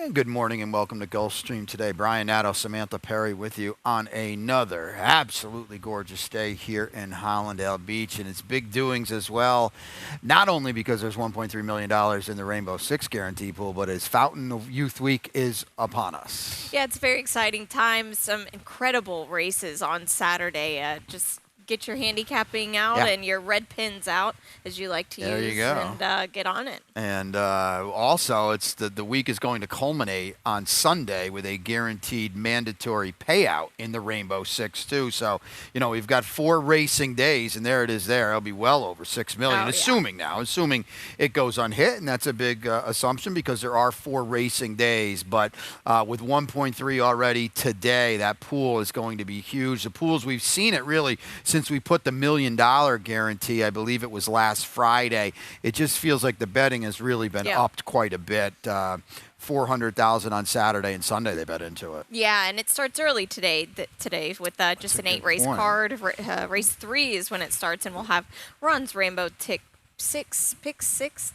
And good morning and welcome to Gulfstream today. Brian Nadeau, Samantha Perry with you on another absolutely gorgeous day here in Hollandale Beach. And it's big doings as well, not only because there's $1.3 million in the Rainbow Six Guarantee Pool, but as Fountain of Youth Week is upon us. Yeah, it's a very exciting time. Some incredible races on Saturday. Just get your handicapping out and your red pins out, as you like to use. There you go. And get on it. And also, it's the week is going to culminate on Sunday with a guaranteed mandatory payout in the Rainbow Six, too. So, we've got 4 racing days, and there it is there. It'll be well over $6 million, assuming it goes unhit, and that's a big assumption because there are 4 racing days. But with 1.3 already today, that pool is going to be huge. The pools, we've seen it really since we put the $1 million guarantee. I believe it was last Friday. It just feels like the betting has really been upped quite a bit. 400,000 on Saturday and Sunday they bet into it. Yeah, and it starts early today with just an 8-race card. Race 3 is when it starts, and we'll have runs Rainbow Pick 6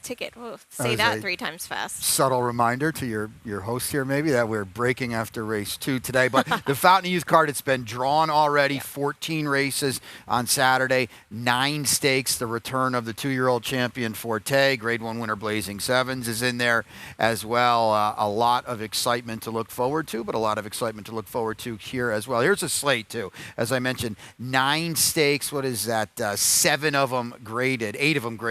ticket. Whoa, say that 3 times fast. Subtle reminder to your host here maybe that we're breaking after race 2 today. But the Fountain Youth card, it's been drawn already. 14 races on Saturday, 9 stakes. The return of the 2-year-old champion Forte, Grade 1 winner Blazing Sevens is in there as well. A lot of excitement to look forward to, but a lot of excitement to look forward to here as well. Here's a slate too. As I mentioned, 9 stakes. What is that? 7 of them graded, 8 of them graded.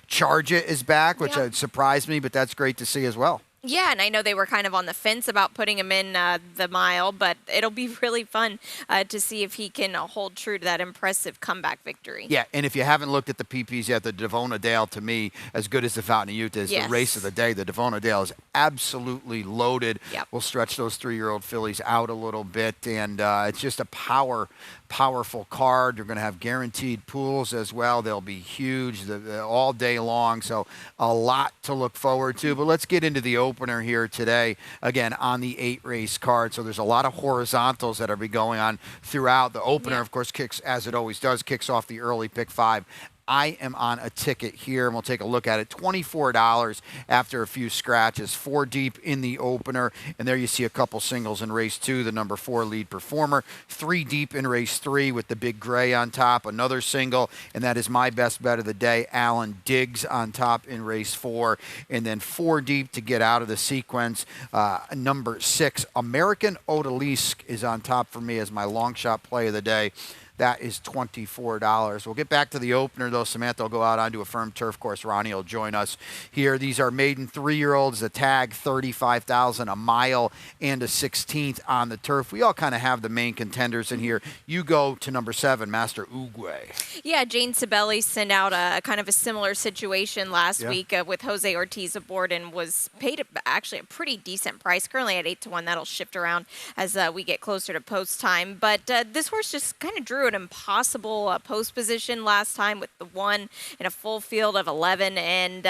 Charge It is back, which surprised me, but that's great to see as well. Yeah, and I know they were kind of on the fence about putting him in the mile, but it'll be really fun to see if he can hold true to that impressive comeback victory. Yeah, and if you haven't looked at the PPs yet, the Devona Dale, to me, as good as the Fountain of Youth is, the race of the day, the Devona Dale is absolutely loaded. We'll stretch those 3-year-old fillies out a little bit, and it's just a powerful card. You're going to have guaranteed pools as well. They'll be huge all day long, so a lot to look forward to. But let's get into the opener here today, again, on the 8-race card. So there's a lot of horizontals that are be going on throughout. The opener, of course, kicks, as it always does, kicks off the early pick 5. I am on a ticket here, and we'll take a look at it. $24 after a few scratches. 4 deep in the opener, and there you see a couple singles in race 2, the number 4 lead performer. 3 deep in race 3 with the big gray on top, another single, and that is my best bet of the day. Alan Diggs on top in race 4, and then 4 deep to get out of the sequence. Number 6, American Odalisque is on top for me as my long shot play of the day. That is $24. We'll get back to the opener, though. Samantha will go out onto a firm turf course. Ronnie will join us here. These are maiden 3-year-olds. The tag, $35,000, a mile, and a 16th on the turf. We all kind of have the main contenders in here. You go to number 7, Master Uguay. Yeah, Jane Sibeli sent out a kind of a similar situation last week with Jose Ortiz aboard and was paid actually a pretty decent price. Currently at 8-1. That'll shift around as we get closer to post time. But this horse just kind of drew an impossible post position last time with the 1 in a full field of 11, and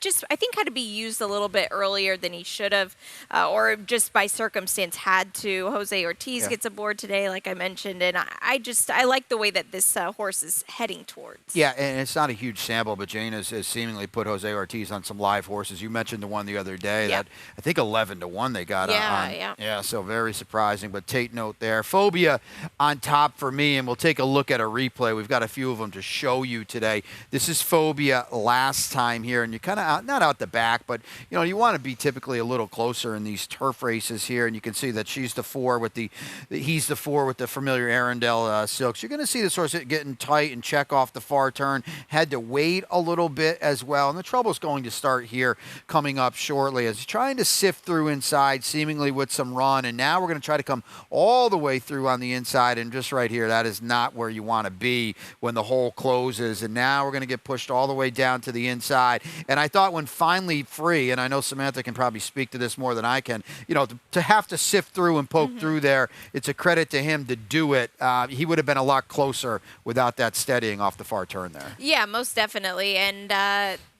just I think had to be used a little bit earlier than he should have, or just by circumstance had to. Jose Ortiz gets aboard today, like I mentioned, and I like the way that this horse is heading towards. Yeah, and it's not a huge sample, but Jane has seemingly put Jose Ortiz on some live horses. You mentioned the one the other day that I think 11-1 they got on. Yeah, so very surprising, but take note there. Phobia on top for me, and we'll take a look at a replay. We've got a few of them to show you today. This is Phobia last time here, and you're kind of not out the back, but you want to be typically a little closer in these turf races here, and you can see that she's the 4 with he's the 4 with the familiar Arundel silks. You're going to see this horse getting tight and check off the far turn. Had to wait a little bit as well, and the trouble's going to start here coming up shortly as he's trying to sift through inside, seemingly with some run, and now we're going to try to come all the way through on the inside, and just right here, that is not where you want to be when the hole closes. And now we're going to get pushed all the way down to the inside. And I thought when finally free, and I know Samantha can probably speak to this more than I can, to have to sift through and poke through there, it's a credit to him to do it. He would have been a lot closer without that steadying off the far turn there. Yeah, most definitely. And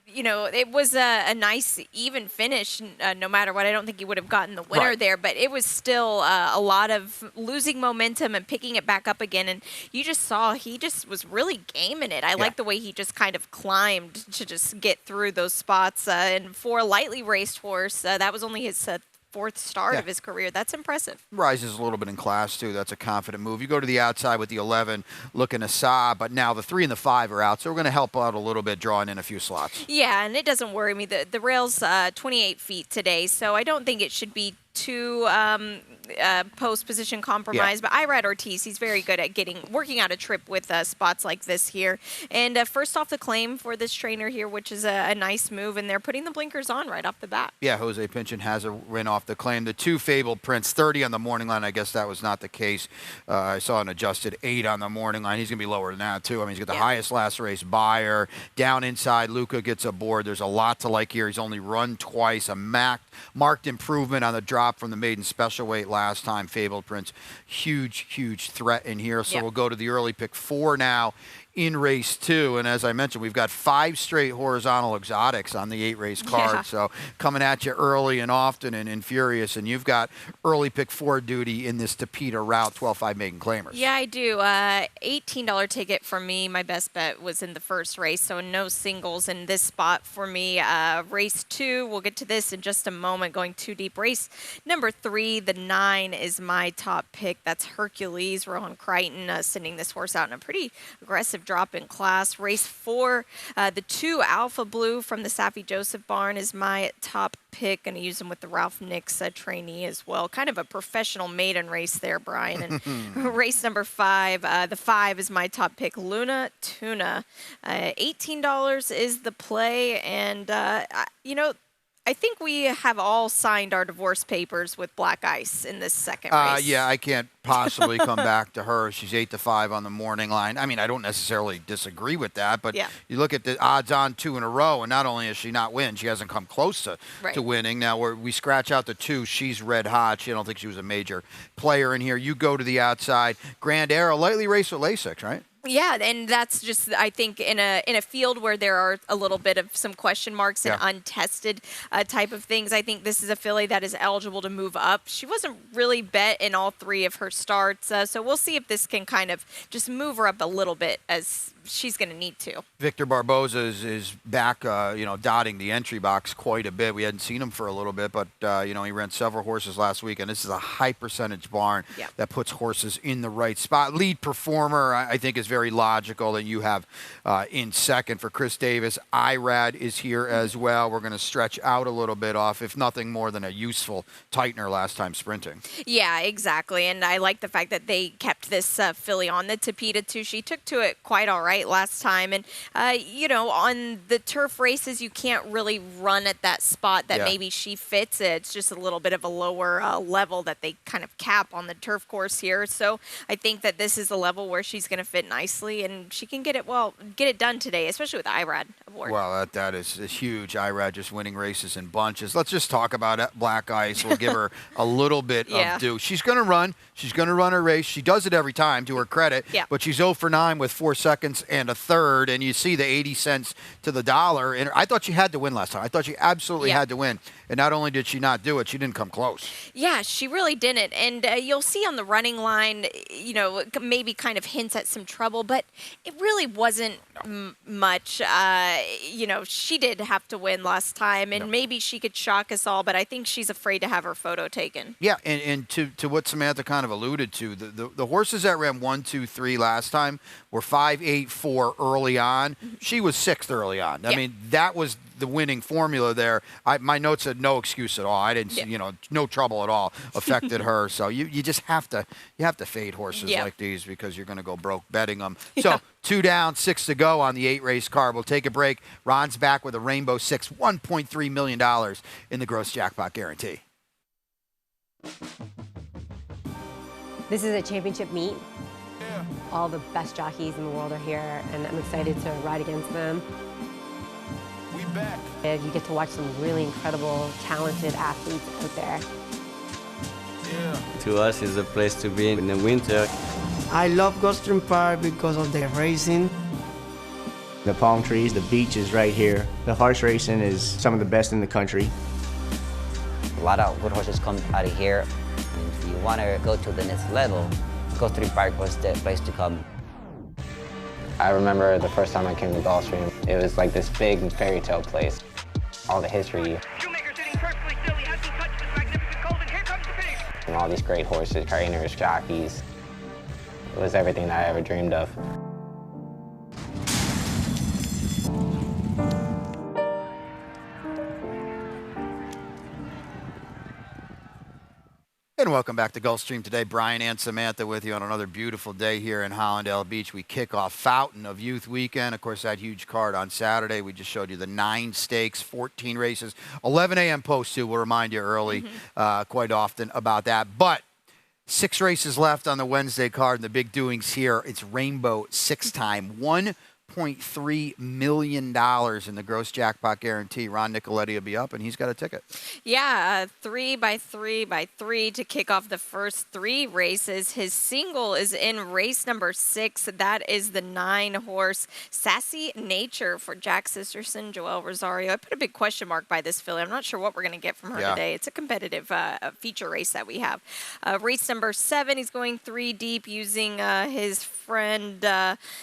you know, it was a nice even finish no matter what. I don't think he would have gotten the winner there, but it was still a lot of losing momentum and picking it back up again. And you just saw he just was really gaming it. I like the way he just kind of climbed to just get through those spots. And for a lightly raced horse, that was only his fourth start of his career. That's impressive. Rises a little bit in class, too. That's a confident move. You go to the outside with the 11, looking to saw, but now the 3 and the 5 are out, so we're going to help out a little bit, drawing in a few slots. Yeah, and it doesn't worry me. The rail's 28 feet today, so I don't think it should be too post position compromise. But Irad Ortiz, he's very good at working out a trip with spots like this here. And first off the claim for this trainer here, which is a nice move, and they're putting the blinkers on right off the bat. Yeah, Jose Pinchin has a win off the claim. The 2 Fabled Prince, 30 on the morning line. I guess that was not the case. I saw an adjusted 8 on the morning line. He's going to be lower than that, too. I mean, he's got the highest last race buyer. Down inside, Luca gets aboard. There's a lot to like here. He's only run twice. A marked improvement on the drop from the maiden special weight last time. Fabled Prince, huge threat in here. So we'll go to the early pick 4 now in race 2. And as I mentioned, we've got 5 straight horizontal exotics on the 8-race card. So coming at you early and often and furious. And you've got early pick 4 duty in this Tapeta route, 12-5 maiden claimers. Yeah, I do. $18 ticket for me. My best bet was in the first race, so no singles in this spot for me. Race 2, we'll get to this in just a moment, going too deep. Race number 3, the 9 is my top pick. That's Hercules. Rohan Crichton sending this horse out in a pretty aggressive drop in class. Race 4, the 2 Alpha Blue from the Safi Joseph barn is my top pick. Going to use him with the Ralph Nix trainee as well. Kind of a professional maiden race there, Brian. And race number 5, the 5 is my top pick, Luna Tuna. $18 is the play, and you know, I think we have all signed our divorce papers with Black Ice in this second race. Yeah, I can't possibly come back to her. She's 8-5 on the morning line. I mean, I don't necessarily disagree with that, but you look at the odds-on 2 in a row, and not only has she not win, she hasn't come close to winning. Now, where we scratch out the 2, she's red hot. I don't think she was a major player in here. You go to the outside. Grand Era, lightly raced with Lasix, right? Yeah, and that's just, I think, in a field where there are a little bit of some question marks and untested type of things, I think this is a filly that is eligible to move up. She wasn't really bet in all 3 of her starts, so we'll see if this can kind of just move her up a little bit, as she's going to need to. Victor Barboza is back, dotting the entry box quite a bit. We hadn't seen him for a little bit, but, he ran several horses last week, and this is a high percentage barn that puts horses in the right spot. Lead performer, I think, is very logical that you have in second for Chris Davis. Irad is here as well. We're going to stretch out a little bit off, if nothing more than a useful tightener last time sprinting. Yeah, exactly, and I like the fact that they kept this filly on the Tapeta, too. She took to it quite all right last time, and on the turf races you can't really run at that spot that maybe she fits. It's just a little bit of a lower level that they kind of cap on the turf course here, so I think that this is a level where she's going to fit nicely, and she can get it done today, especially with Irad aboard. Well, that is huge. Irad just winning races in bunches. Let's just talk about Black Ice. We'll give her a little bit of due. She's going to run. She's going to run her race. She does it every time, to her credit, but she's 0 for 9 with 4 seconds and a third, and you see the 80 cents to the dollar. And I thought she had to win last time. I thought she absolutely had to win. And not only did she not do it, she didn't come close. Yeah, she really didn't. And you'll see on the running line, maybe kind of hints at some trouble, but it really wasn't much. She did have to win last time, and maybe she could shock us all, but I think she's afraid to have her photo taken. Yeah, and to what Samantha kind of alluded to, the horses that ran 1, 2, 3 last time were 5, 8, 4 early on. She was 6th early on. I mean, that was the winning formula there. My notes said no excuse at all. I didn't, no trouble at all affected her. So you just have to fade horses like these, because you're going to go broke betting them. So 2 down, 6 to go on the 8-race card. We'll take a break. Ron's back with a Rainbow 6, $1.3 million in the gross jackpot guarantee. This is a championship meet. All the best jockeys in the world are here, and I'm excited to ride against them. We back. And you get to watch some really incredible, talented athletes out there. To us, it's a place to be in the winter. I love Gulfstream Park because of the racing. The palm trees, the beach is right here. The horse racing is some of the best in the country. A lot of good horses come out of here. And if you want to go to the next level, Gulfstream Park was the place to come. I remember the first time I came to Gulfstream, it was like this big fairy tale place. All the history. And all these great horses, trainers, jockeys. It was everything that I ever dreamed of. And welcome back to Gulfstream today. Brian and Samantha with you on another beautiful day here in Hollandale Beach. We kick off Fountain of Youth Weekend. Of course, that huge card on Saturday. We just showed you the 9 stakes, 14 races, 11 a.m. post too. We'll remind you early quite often about that. But 6 races left on the Wednesday card, and the big doings here. It's Rainbow 6-time. $1.3 million in the gross jackpot guarantee. Ron Nicoletti will be up, and he's got a ticket. Yeah, 3 by 3 by 3 to kick off the first 3 races. His single is in race number 6. That is the 9-horse Sassy Nature for Jack Sisterson, Joel Rosario. I put a big question mark by this filly. I'm not sure what we're going to get from her today. It's a competitive feature race that we have. Race number 7, he's going 3 deep using his friend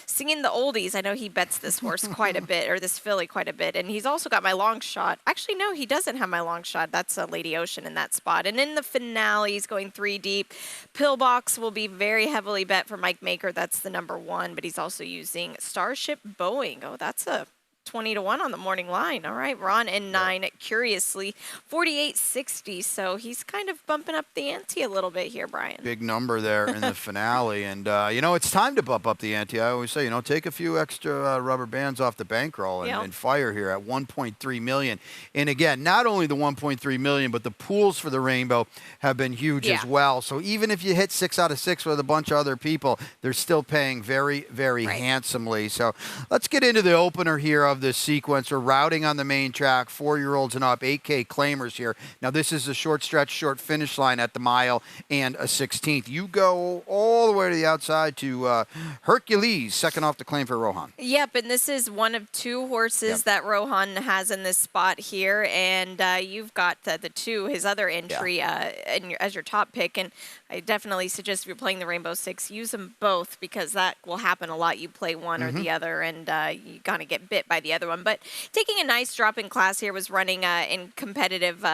Singing the Oldies. I know he bets this horse quite a bit, or this filly quite a bit. And he's also got my long shot. Actually, no, he doesn't have my long shot. That's Lady Ocean in that spot. And in the finale, he's going 3 deep. Pillbox will be very heavily bet for Mike Maker. That's the number 1. But he's also using Starship Boeing. Oh, that's a 20-1 on the morning line. All right, Ron in 9, curiously, 48.60. So he's kind of bumping up the ante a little bit here, Brian. Big number there in the finale. And, you know, it's time to bump up the ante. I always say, you know, take a few extra rubber bands off the bankroll and fire here at $1.3 million. And, again, not only the $1.3 million, but the pools for the Rainbow have been huge as well. So even if you hit 6 out of 6 with a bunch of other people, they're still paying very, very handsomely. So let's get into the opener here of this sequence. We're routing on the main track, 4-year-olds and up, 8K claimers here. Now, this is a short stretch, short finish line at the mile and a 16th. You go all the way to the outside to Hercules, second off the claim for Rohan. Yep, and this is one of 2 horses that Rohan has in this spot here, and you've got the 2, his other entry as your top pick, and I definitely suggest if you're playing the Rainbow 6, use them both because that will happen a lot. You play one or the other, and you kind of get bit by the other one. But taking a nice drop in class here, was running in competitive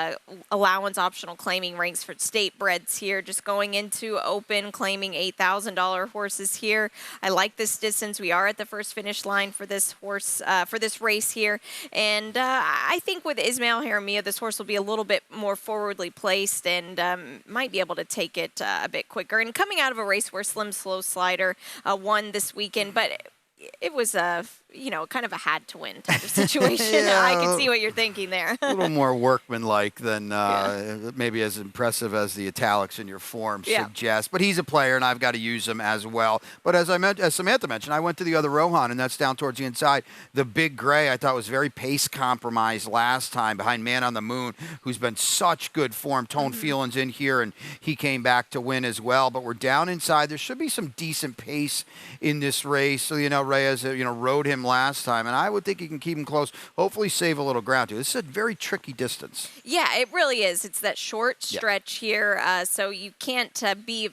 allowance optional claiming ranks for state breds here, just going into open, claiming $8,000 horses here. I like this distance. We are at the first finish line for this horse, for this race here. And I think with Ismail Haramia, this horse will be a little bit more forwardly placed and might be able to take it a bit quicker. And coming out of a race where Slim Slow Slider won this weekend, but it was a, you know, kind of a had to win type of situation. I can see what you're thinking there. A little more workmanlike than maybe as impressive as the italics in your form suggest. But he's a player, and I've got to use him as well. But as Samantha mentioned, I went to the other Rohan, and that's down towards the inside. The Big Gray, I thought was very pace compromised last time behind Man on the Moon, who's been such good form. Tone Phelan's in here, and he came back to win as well. But we're down inside. There should be some decent pace in this race. So, you know, Reyes, you know, rode him last time, and I would think he can keep him close, hopefully save a little ground too. This is a very tricky distance. Yeah, it really is. It's that short stretch here, so you can't be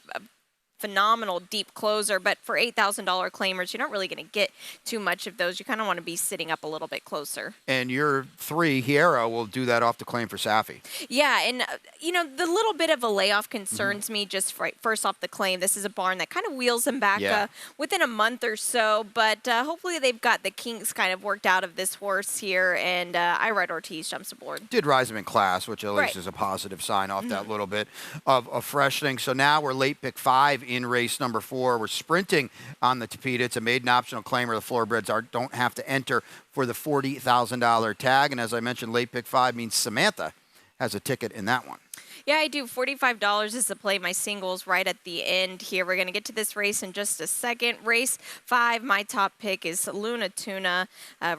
phenomenal deep closer, but for $8,000 claimers, you're not really going to get too much of those. You kind of want to be sitting up a little bit closer. And your 3, Hiera, will do that off the claim for Safi. Yeah, and, you know, the little bit of a layoff concerns me just first off the claim. This is a barn that kind of wheels him back within a month or so, but hopefully they've got the kinks kind of worked out of this horse here, and I ride Ortiz jumps aboard. Did rise him in class, which at least is a positive sign off that little bit of a freshening. So now we're late pick 5 in race number 4. We're sprinting on the Tapeta. It's a maiden optional claimer. The floorbreds don't have to enter for the $40,000 tag. And as I mentioned, late pick 5 means Samantha has a ticket in that one. Yeah, I do. $45 is to play my singles right at the end here. We're going to get to this race in just a second. Race 5, my top pick is Luna Tuna,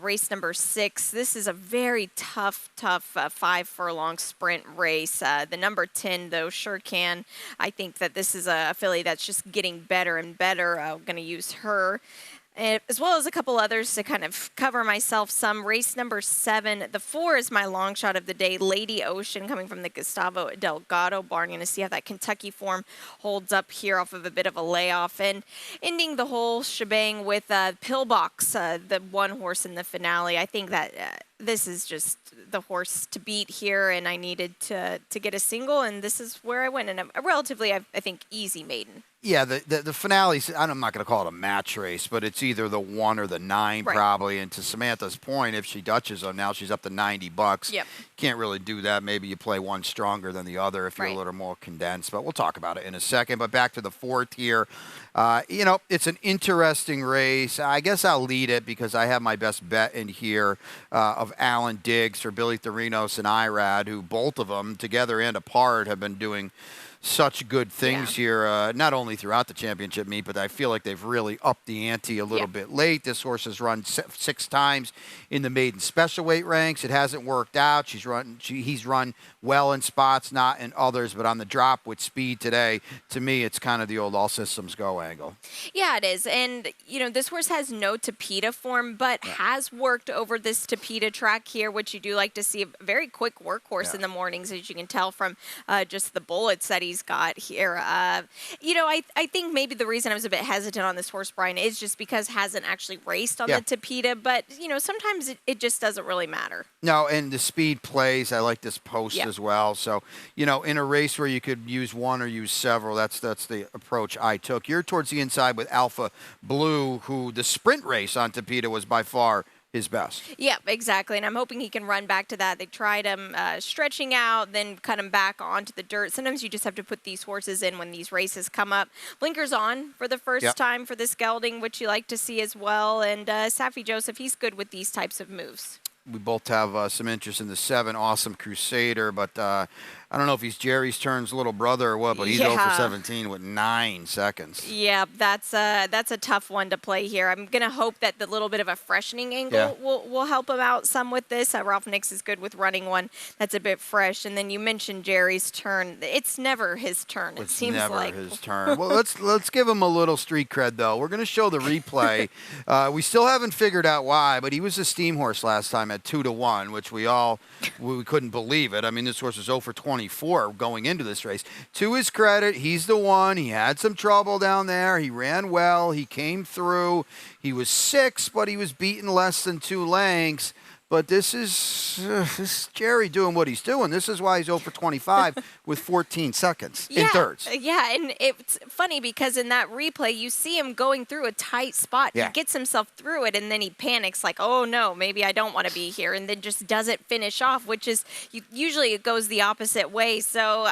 race number 6. This is a very tough 5-furlong sprint race. The number 10, though, Sure Can. I think that this is a filly that's just getting better and better. I'm going to use her. as well as a couple others to kind of cover myself some. Race number 7, the 4 is my long shot of the day. Lady Ocean coming from the Gustavo Delgado barn. Going to see how that Kentucky form holds up here off of a bit of a layoff. And ending the whole shebang with Pillbox, the one horse in the finale. I think that this is just the horse to beat here, and I needed to get a single, and this is where I went. And a relatively, I think, easy maiden. Yeah, the finale's, I'm not going to call it a match race, but it's either the 1 or the 9 probably. And to Samantha's point, if she Dutches them now, she's up to $90. Yep. Can't really do that. Maybe you play one stronger than the other if you're a little more condensed. But we'll talk about it in a second. But back to the 4th here. It's an interesting race. I guess I'll lead it because I have my best bet in here of Alan Diggs for Billy Therinos and Irad, who both of them, together and apart, have been doing such good things here, not only throughout the championship meet, but I feel like they've really upped the ante a little bit late. This horse has run 6 times in the maiden special weight ranks. It hasn't worked out. He's run well in spots, not in others, but on the drop with speed today, to me, it's kind of the old all systems go angle. Yeah, it is. And, this horse has no Tapeta form, but has worked over this Tapeta track here, which you do like to see. A very quick workhorse in the mornings, as you can tell from just the bullets that he's got here. I think maybe the reason I was a bit hesitant on this horse, Brian, is just because hasn't actually raced on the Tapeta, but, sometimes it just doesn't really matter. No, and the speed plays. I like this post as well. So, in a race where you could use one or use several, that's the approach I took. You're towards the inside with Alpha Blue, who the sprint race on Tapeta was by far his best. Yeah, exactly. And I'm hoping he can run back to that. They tried him stretching out, then cut him back onto the dirt. Sometimes you just have to put these horses in when these races come up. Blinkers on for the first time for this gelding, which you like to see as well. And Safi Joseph, he's good with these types of moves. We both have some interest in the 7, Awesome Crusader, but I don't know if he's Jerry's Turn's little brother or what, but he's 0 for 17 with 9 seconds. Yeah, that's a tough one to play here. I'm going to hope that the little bit of a freshening angle will help him out some with this. Ralph Nix is good with running one that's a bit fresh. And then you mentioned Jerry's Turn. It's never his turn, it seems like. It's never his turn. Well, let's give him a little street cred, though. We're going to show the replay. We still haven't figured out why, but he was a steam horse last time at 2-1, which we couldn't believe it. I mean, this horse is 0 for 24 going into this race. To his credit, he's the one. He had some trouble down there. He ran well. He came through. He was 6, but he was beaten less than 2 lengths. But this is Jerry doing what he's doing. This is why he's 0 for 25 with 14 seconds in thirds. Yeah, and it's funny because in that replay, you see him going through a tight spot. He gets himself through it, and then he panics like, oh, no, maybe I don't want to be here, and then just doesn't finish off, which is usually it goes the opposite way. So,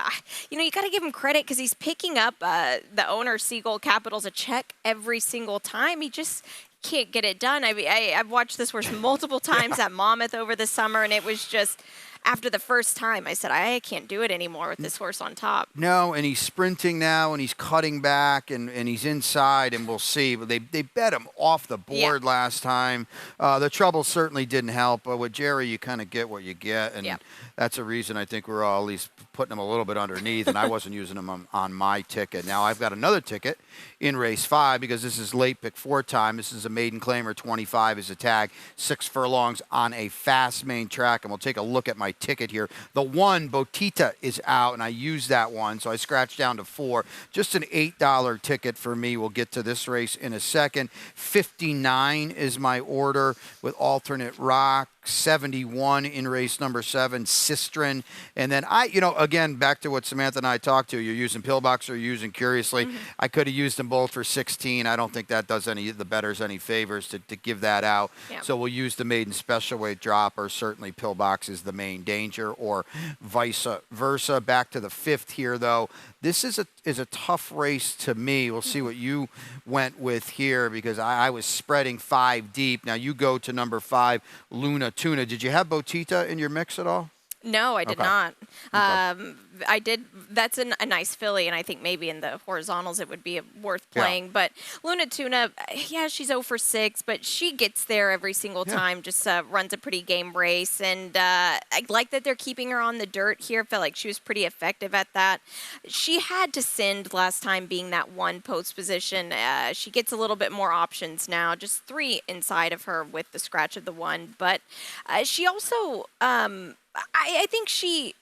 you got to give him credit because he's picking up the owner, Seagull Capital's a check every single time. He just can't get it done. I've watched this horse multiple times at Monmouth over the summer, and it was just after the first time I said I can't do it anymore with this horse on top. No, and he's sprinting now, and he's cutting back, and he's inside, and we'll see. But they bet him off the board last time. The trouble certainly didn't help, but with Jerry, you kind of get what you get, and that's a reason I think we're all at least putting him a little bit underneath, and I wasn't using him on my ticket. Now I've got another ticket in race 5 because this is late pick 4 time. This is a maiden claimer. 25 is a tag. 6 furlongs on a fast main track, and we'll take a look at my ticket here. The 1, Botita, is out, and I used that one, so I scratched down to 4. Just an $8 ticket for me. We'll get to this race in a second. 59 is my order with alternate rock. 71 in race number 7, Sistren. And then again, back to what Samantha and I talked to, you're using Pillbox or you're using Curiously. I could have used them both for 16. I don't think that does any of the bettors any favors to give that out. So we'll use the maiden special weight drop, or certainly Pillbox is the main danger, or vice versa. Back to the 5th here, though. This is a tough race to me. We'll see what you went with here because I was spreading 5 deep. Now you go to number 5, Luna Tuna. Did you have Botita in your mix at all? No, I did Okay. not. I did. That's a nice filly, and I think maybe in the horizontals it would be worth playing. Yeah. But Luna Tuna, yeah, she's 0 for 6, but she gets there every single time. Just runs a pretty game race, and I like that they're keeping her on the dirt here. Felt like she was pretty effective at that. She had to send last time, being that one post position. She gets a little bit more options now, just 3 inside of her with the scratch of the 1. But she also, I think she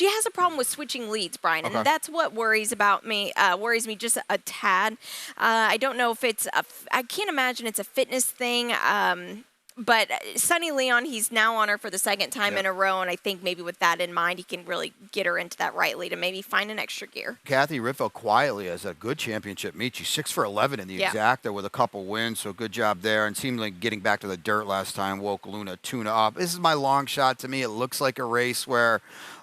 has a problem with switching leads, Brian, and that's what worries me just a tad. I don't know if I can't imagine it's a fitness thing. But Sonny Leon, he's now on her for the 2nd time in a row, and I think maybe with that in mind, he can really get her into that right lead and maybe find an extra gear. Kathy Riffo quietly has a good championship meet. She's 6 for 11 in the exacta with a couple wins, so good job there. And seemed like getting back to the dirt last time woke Luna Tuna up. This is my long shot to me. It looks like a race where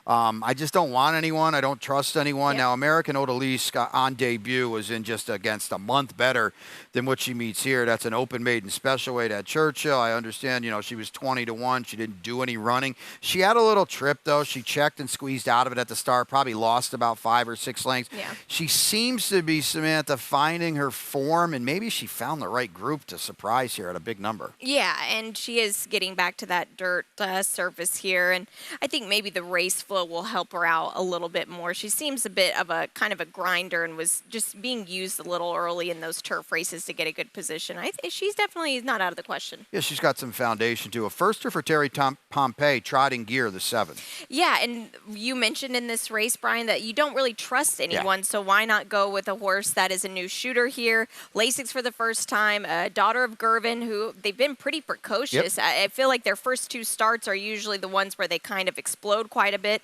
I just don't want anyone. I don't trust anyone. Now, American Odalisque on debut was in just against a month better than what she meets here. That's an open maiden special weight at Churchill. I understand, she was 20-1. She didn't do any running. She had a little trip, though. She checked and squeezed out of it at the start, probably lost about 5 or 6 lengths. Yeah. She seems to be, Samantha, finding her form, and maybe she found the right group to surprise here at a big number. Yeah, and she is getting back to that dirt surface here, and I think maybe the race flow will help her out a little bit more. She seems a bit of a kind of a grinder and was just being used a little early in those turf races to get a good position. She's definitely not out of the question. Yeah, she's got some foundation, too. A firster for Terry Pompey, trotting gear, the 7th. Yeah, and you mentioned in this race, Brian, that you don't really trust anyone, so why not go with a horse that is a new shooter here? Lasix for the first time, daughter of Gervin, who they've been pretty precocious. I feel like their first 2 starts are usually the ones where they kind of explode quite a bit.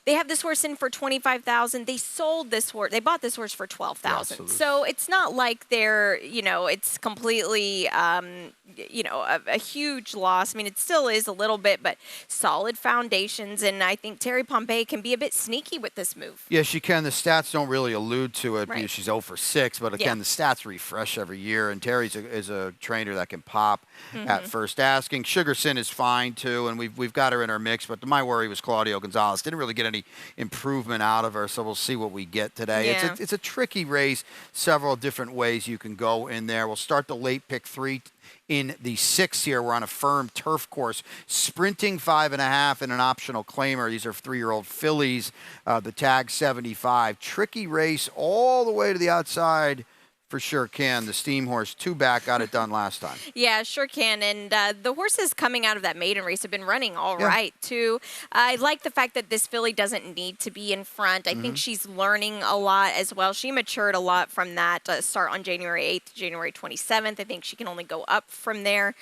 They have this horse in for $25,000. They sold this horse. They bought this horse for $12,000. Yeah, so it's not like they're, it's completely, a huge loss. I mean, it still is a little bit, but solid foundations. And I think Terry Pompey can be a bit sneaky with this move. Yeah, she can. The stats don't really allude to it because she's 0 for 6. But again, the stats refresh every year. And Terry's is a trainer that can pop at first asking. Sugar Sin is fine, too. And we've got her in our mix. But my worry was Claudio Gonzalez. Didn't really get any improvement out of her, so we'll see what we get today. Yeah. It's a tricky race, several different ways you can go in there. We'll start the late pick 3 in the 6th here. We're on a firm turf course, sprinting 5.5 and an optional claimer. These are 3-year-old fillies, the tag 75. Tricky race all the way to the outside. For sure can. The steam horse, 2 back, got it done last time. Yeah, sure can. And the horses coming out of that maiden race have been running all right, too. I like the fact that this filly doesn't need to be in front. I think she's learning a lot as well. She matured a lot from that start on January 8th to January 27th. I think she can only go up from there.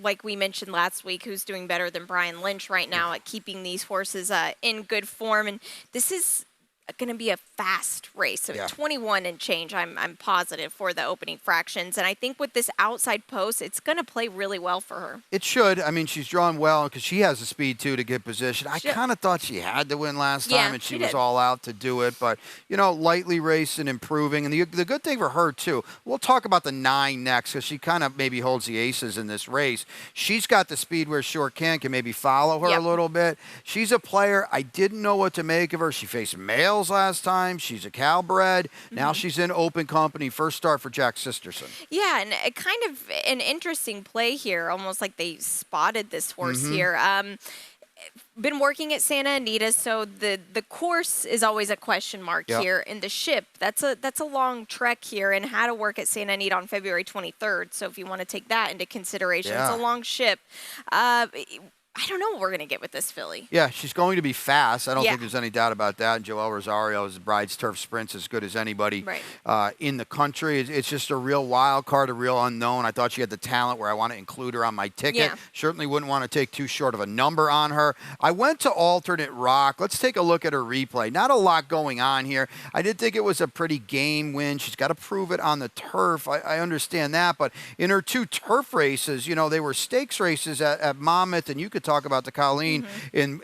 Like we mentioned last week, who's doing better than Brian Lynch right now at keeping these horses in good form. And this is going to be a fast race. So 21 and change, I'm positive, for the opening fractions. And I think with this outside post, it's going to play really well for her. It should. I mean, she's drawn well because she has the speed, too, to get position. I kind of thought she had to win last time, and she was all out to do it. But, lightly racing, improving. And the good thing for her, too, we'll talk about the 9 next because she kind of maybe holds the aces in this race. She's got the speed where Short can maybe follow her a little bit. She's a player. I didn't know what to make of her. She faced males last time. She's a Calbred. Now she's in open company. First start for Jack Sisterson. Yeah, and kind of an interesting play here, almost like they spotted this horse here. Been working at Santa Anita, so the course is always a question mark here. And the ship, that's a long trek here, and how to work at Santa Anita on February 23rd. So if you want to take that into consideration, it's a long ship. I don't know what we're going to get with this filly. Yeah, she's going to be fast. I don't think there's any doubt about that. And Joel Rosario's Bride's Turf Sprint's as good as anybody in the country. It's just a real wild card, a real unknown. I thought she had the talent where I want to include her on my ticket. Yeah. Certainly wouldn't want to take too short of a number on her. I went to alternate rock. Let's take a look at her replay. Not a lot going on here. I did think it was a pretty game win. She's got to prove it on the turf. I understand that. But in her 2 turf races, they were stakes races at Monmouth, and you could to talk about the Colleen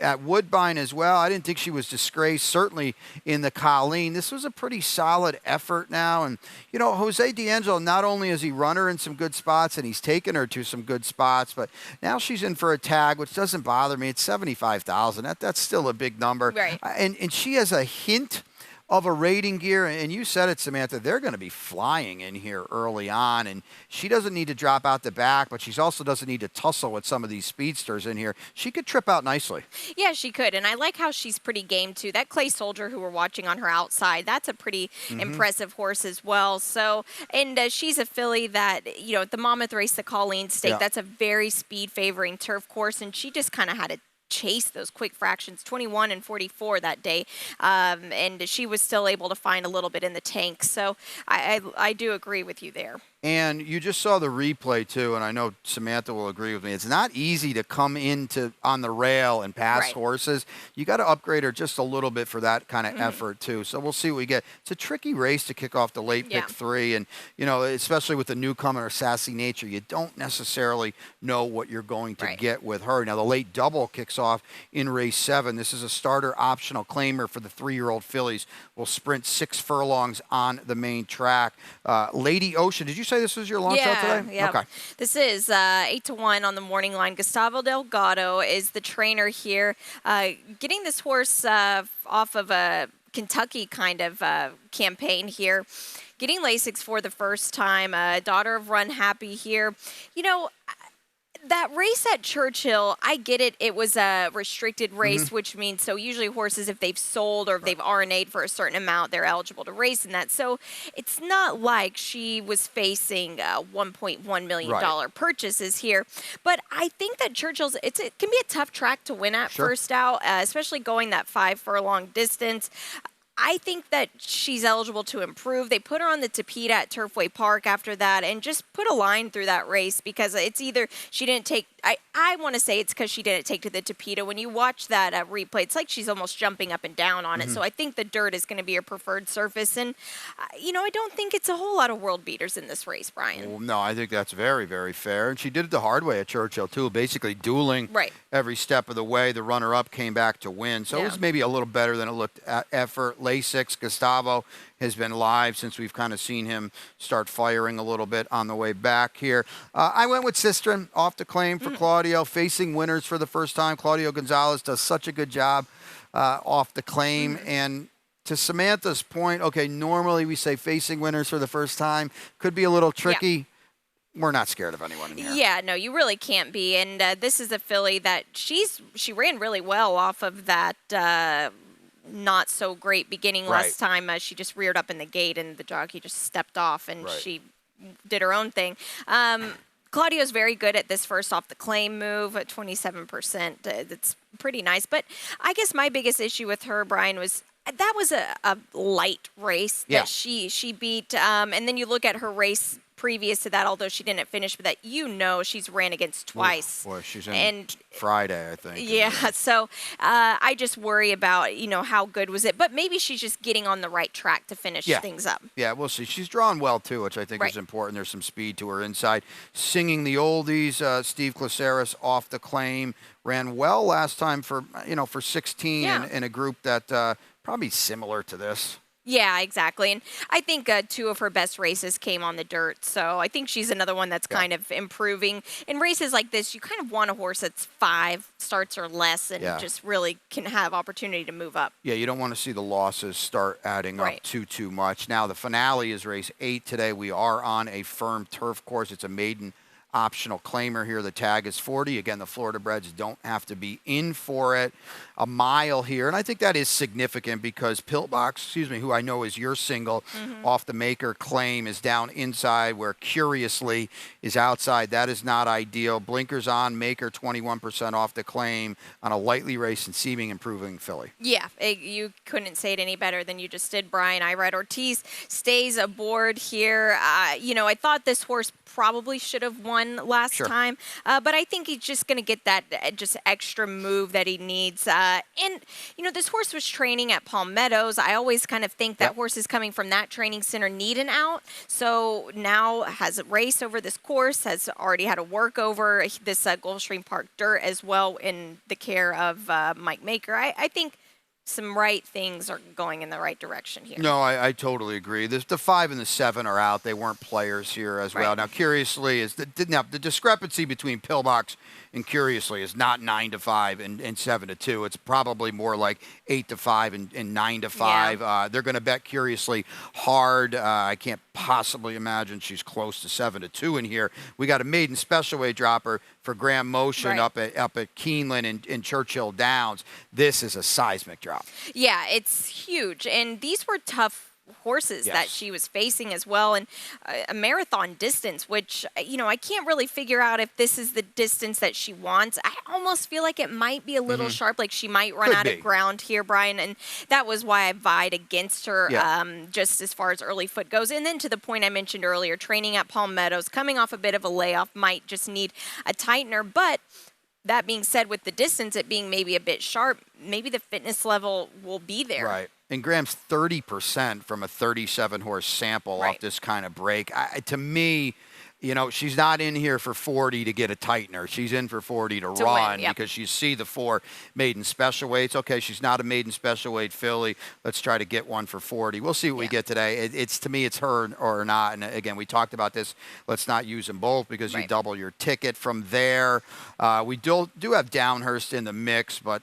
at Woodbine as well. I didn't think she was disgraced, certainly in the Colleen. This was a pretty solid effort now. And, you know, Jose D'Angelo, not only has he run her in some good spots and he's taken her to some good spots, but now she's in for a tag, which doesn't bother me. It's $75,000. That's still a big number. Right. And she has a hint of a rating gear, and you said it, Samantha, they're going to be flying in here early on, and she doesn't need to drop out the back, but she also doesn't need to tussle with some of these speedsters in here. She could trip out nicely. Yeah, she could, and I like how she's pretty game, too. That Clay Soldier who we're watching on her outside, that's a pretty impressive horse as well. So, and she's a filly that, you know, at the Monmouth race, the Colleen Stake, that's a very speed-favoring turf course, and she just kind of had to chase those quick fractions, 21 and 44 that day, and she was still able to find a little bit in the tank. So I do agree with you there. And you just saw the replay, too, and I know Samantha will agree with me. It's not easy to come into on the rail and pass horses. You got to upgrade her just a little bit for that kind of effort, too. So we'll see what we get. It's a tricky race to kick off the late pick 3, and, you know, especially with the newcomer or sassy nature, you don't necessarily know what you're going to get with her. Now, the late double kicks off in race 7. This is a starter optional claimer for the 3-year-old fillies. Will sprint 6 furlongs on the main track. Lady Ocean, did you say this was your launch out today? Yeah. Okay. This is 8-1 on the morning line. Gustavo Delgado is the trainer here. Getting this horse off of a Kentucky kind of campaign here. Getting Lasix for the first time. Daughter of Run Happy here. You know, that race at Churchill, I get it. It was a restricted race, which means so usually horses, if they've sold or if they've RNA'd for a certain amount, they're eligible to race in that. So it's not like she was facing $1.1 million purchases here. But I think that Churchill's, it can be a tough track to win at first out, especially going that 5 furlong distance. I think that she's eligible to improve. They put her on the Tapeta at Turfway Park after that and just put a line through that race because it's either she didn't take – I want to say it's because she didn't take to the Tapeta. When you watch that replay, it's like she's almost jumping up and down on it. So I think the dirt is going to be her preferred surface. And, you know, I don't think it's a whole lot of world beaters in this race, Brian. Well, no, I think that's very, very fair. And she did it the hard way at Churchill, too, basically dueling every step of the way. The runner-up came back to win. So it was maybe a little better than it looked at effort. Lasix, Gustavo has been live since we've kind of seen him start firing a little bit on the way back here. I went with Sistren off the claim for Claudio, facing winners for the first time. Claudio Gonzalez does such a good job off the claim. And to Samantha's point, okay, normally we say facing winners for the first time. Could be a little tricky. We're not scared of anyone in here. Yeah, no, you really can't be. And this is a filly that she ran really well off of that not so great beginning last time. She just reared up in the gate and the jockey just stepped off and she did her own thing. Claudio's very good at this first off the claim move at 27%. That's pretty nice. But I guess my biggest issue with her, Brian, was that was a light race that she beat. And then you look at her race previous to that, although she didn't finish, but that she's ran against twice. Boy, she's in Friday, I think. Yeah, so I just worry about, you know, how good was it. But maybe she's just getting on the right track to finish things up. Yeah, we'll see. She's drawn well, too, which I think is important. There's some speed to her inside. Singing the Oldies, Steve Glaceris off the claim. Ran well last time for 16 in a group that probably similar to this. Yeah, exactly. And I think 2 of her best races came on the dirt. So I think she's another one that's kind of improving. In races like this, you kind of want a horse that's 5 starts or less and just really can have opportunity to move up. Yeah, you don't want to see the losses start adding up too much. Now, the finale is race 8 today. We are on a firm turf course. It's a maiden optional claimer here. The tag is 40. Again, the Florida breds don't have to be in for it. A mile here, and I think that is significant because Pillbox, who I know is your single, off the maker claim is down inside where Curiously is outside. That is not ideal. Blinkers on, maker 21% off the claim on a lightly raced and seeming improving filly. Yeah, you couldn't say it any better than you just did, Brian. Irad Ortiz stays aboard here. You know, I thought this horse probably should have won won last time. But I think he's just going to get that just extra move that he needs. And, you know, this horse was training at Palmettos. I always kind of think that horses coming from that training center need an out. So now has a race over this course, has already had a work over this Gulfstream Park dirt as well in the care of Mike Maker. I think some right things are going in the right direction here. No, I totally agree. The 5 and the 7 are out. They weren't players here as well. Now, curiously, the discrepancy between Pillbox and Curiously is not 9-5 and 7-2. It's probably more like 8-5 and 9-5. Yeah. They're going to bet Curiously hard. I can't possibly imagine she's close to 7-2 in here. We got a maiden special weight dropper for Graham Motion up at Keeneland in Churchill Downs. This is a seismic drop. Yeah, it's huge. And these were tough horses that she was facing as well, and a marathon distance, which, you know, I can't really figure out if this is the distance that she wants. I almost feel like it might be a little sharp, like she might run out of ground here, Brian, and that was why I vied against her just as far as early foot goes. And then to the point I mentioned earlier, training at Palmettos, coming off a bit of a layoff, might just need a tightener. But that being said, with the distance, it being maybe a bit sharp, maybe the fitness level will be there. Right. And Graham's 30% from a 37-horse sample off this kind of break. To me, you know, she's not in here for 40 to get a tightener. She's in for 40 to run because you see the 4 maiden special weights. Okay, she's not a maiden special weight filly. Let's try to get one for 40. We'll see what we get today. To me, it's her or not. And again, we talked about this. Let's not use them both because you double your ticket from there. We do have Downhurst in the mix, but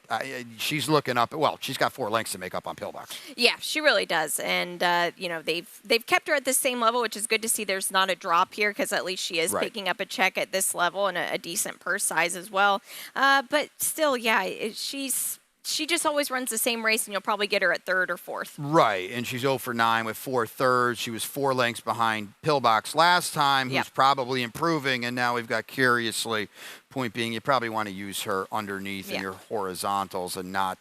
she's looking up. Well, she's got 4 lengths to make up on Pillbox. Yeah, she really does. And, you know, they've kept her at the same level, which is good to see. There's not a drop here because at least she is picking up a check at this level and a decent purse size as well. But still, she just always runs the same race, and you'll probably get her at 3rd or 4th. Right, and she's 0 for 9 with 4 thirds. She was 4 lengths behind Pillbox last time, who's probably improving, and now we've got Curiously. Point being, you probably want to use her underneath in your horizontals and not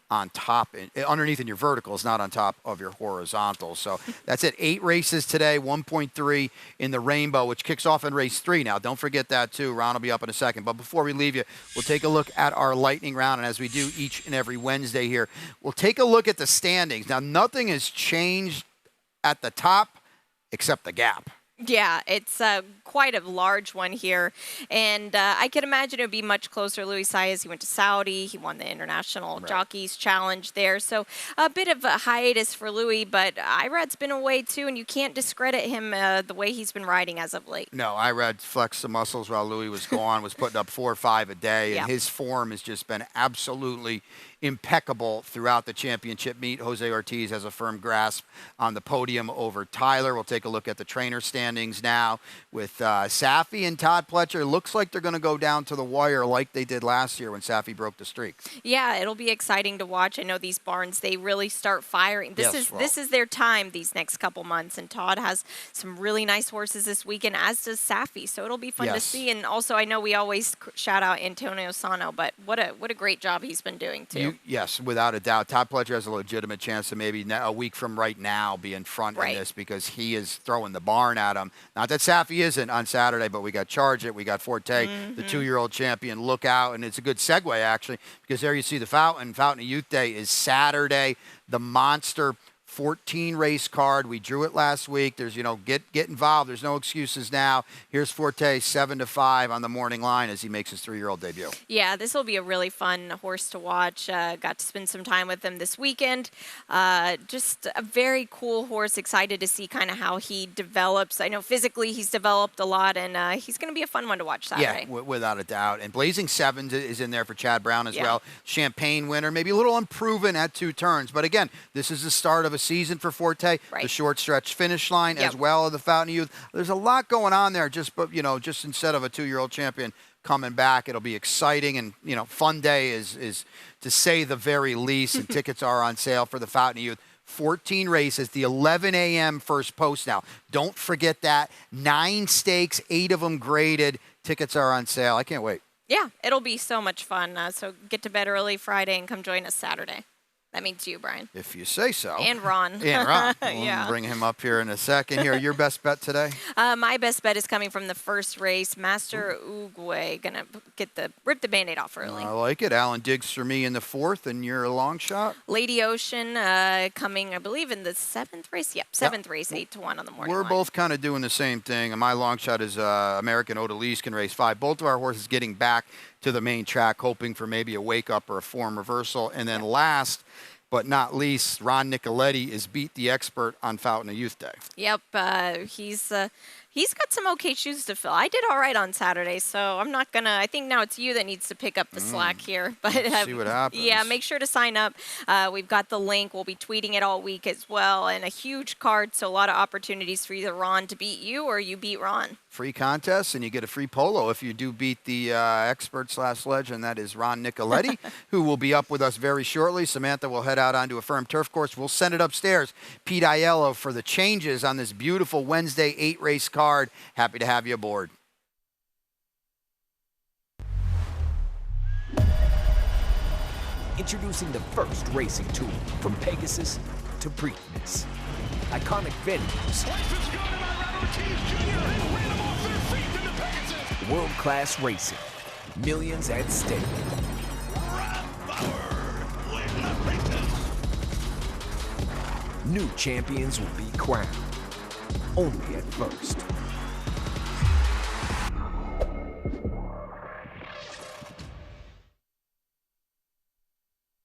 on top, underneath in your verticals, not on top of your horizontals. So that's it. 8 races today, 1.3 in the Rainbow, which kicks off in race 3. Now, don't forget that, too. Ron will be up in a second. But before we leave you, we'll take a look at our lightning round. And as we do each and every Wednesday here, we'll take a look at the standings. Now, nothing has changed at the top except the gap. Yeah, it's quite a large one here, and I can imagine it would be much closer. Luis Saez, he went to Saudi. He won the International Jockeys Challenge there, so a bit of a hiatus for Louis, but Irad's been away too, and you can't discredit him the way he's been riding as of late. No, Irad flexed the muscles while Louis was gone, was putting up 4 or 5 a day, and his form has just been absolutely impeccable throughout the championship meet. Jose Ortiz has a firm grasp on the podium over Tyler. We'll take a look at the trainer standings now with Safi and Todd Pletcher. Looks like they're going to go down to the wire like they did last year when Safi broke the streak. Yeah, it'll be exciting to watch. I know these barns, they really start firing. This is their time these next couple months, and Todd has some really nice horses this weekend, as does Safi, so it'll be fun to see. And also, I know we always shout out Antonio Sano, but what a great job he's been doing too. Yes, without a doubt. Todd Pletcher has a legitimate chance to maybe a week from right now be in front in this because he is throwing the barn at him. Not that Safi isn't on Saturday, but we got Charge It, we got Forte, the 2-year-old champion. Look out, and it's a good segue, actually, because there you see the Fountain. Fountain of Youth Day is Saturday. The Monster 14 race card. We drew it last week. There's, you know, get involved. There's no excuses now. Here's Forte 7-5 on the morning line as he makes his 3-year-old debut. Yeah, this will be a really fun horse to watch. Got to spend some time with him this weekend. Just a very cool horse. Excited to see kind of how he develops. I know physically he's developed a lot, and he's going to be a fun one to watch Saturday. Yeah, without a doubt. And Blazing Sevens is in there for Chad Brown as well. Champagne winner, maybe a little unproven at 2 turns. But again, this is the start of a season for Forte, the short stretch finish line as well of the Fountain of Youth. There's a lot going on there. Just instead of a 2-year-old champion coming back, it'll be exciting and fun day is to say the very least. And tickets are on sale for the Fountain of Youth. 14 races, the 11 a.m. first post now. Don't forget that. 9 stakes, 8 of them graded. Tickets are on sale. I can't wait. Yeah, it'll be so much fun. So get to bed early Friday and come join us Saturday. That means you, Brian. If you say so. And Ron. And Ron. Yeah. We'll bring him up here in a second. Here, your best bet today? My best bet is coming from the first race. Master Uguay gonna rip the Band-Aid off early. I like it. Alan Diggs for me in the 4th, and you're a long shot. Lady Ocean coming, I believe, in the 7th race. Yep, 7th race, 8-1 on the morning. We're both kind of doing the same thing. And my long shot is American Odalise can race 5. Both of our horses getting back to the main track, hoping for maybe a wake-up or a form reversal. And then last but not least, Ron Nicoletti is beat the expert on Fountain of Youth Day. Yep, he's got some okay shoes to fill. I did all right on Saturday, so I'm not gonna. I think now it's you that needs to pick up the slack here. But see what happens. Yeah, make sure to sign up. We've got the link. We'll be tweeting it all week as well, and a huge card, so a lot of opportunities for either Ron to beat you or you beat Ron. Free contest, and you get a free polo if you do beat the expert/legend. That is Ron Nicoletti, who will be up with us very shortly. Samantha will head out onto a firm turf course. We'll send it upstairs. Pete Aiello for the changes on this beautiful Wednesday 8-race card. Happy to have you aboard. Introducing the first racing tool from Pegasus to Preakness. Iconic venues. World-class racing. Millions at stake. New champions will be crowned. Only at first.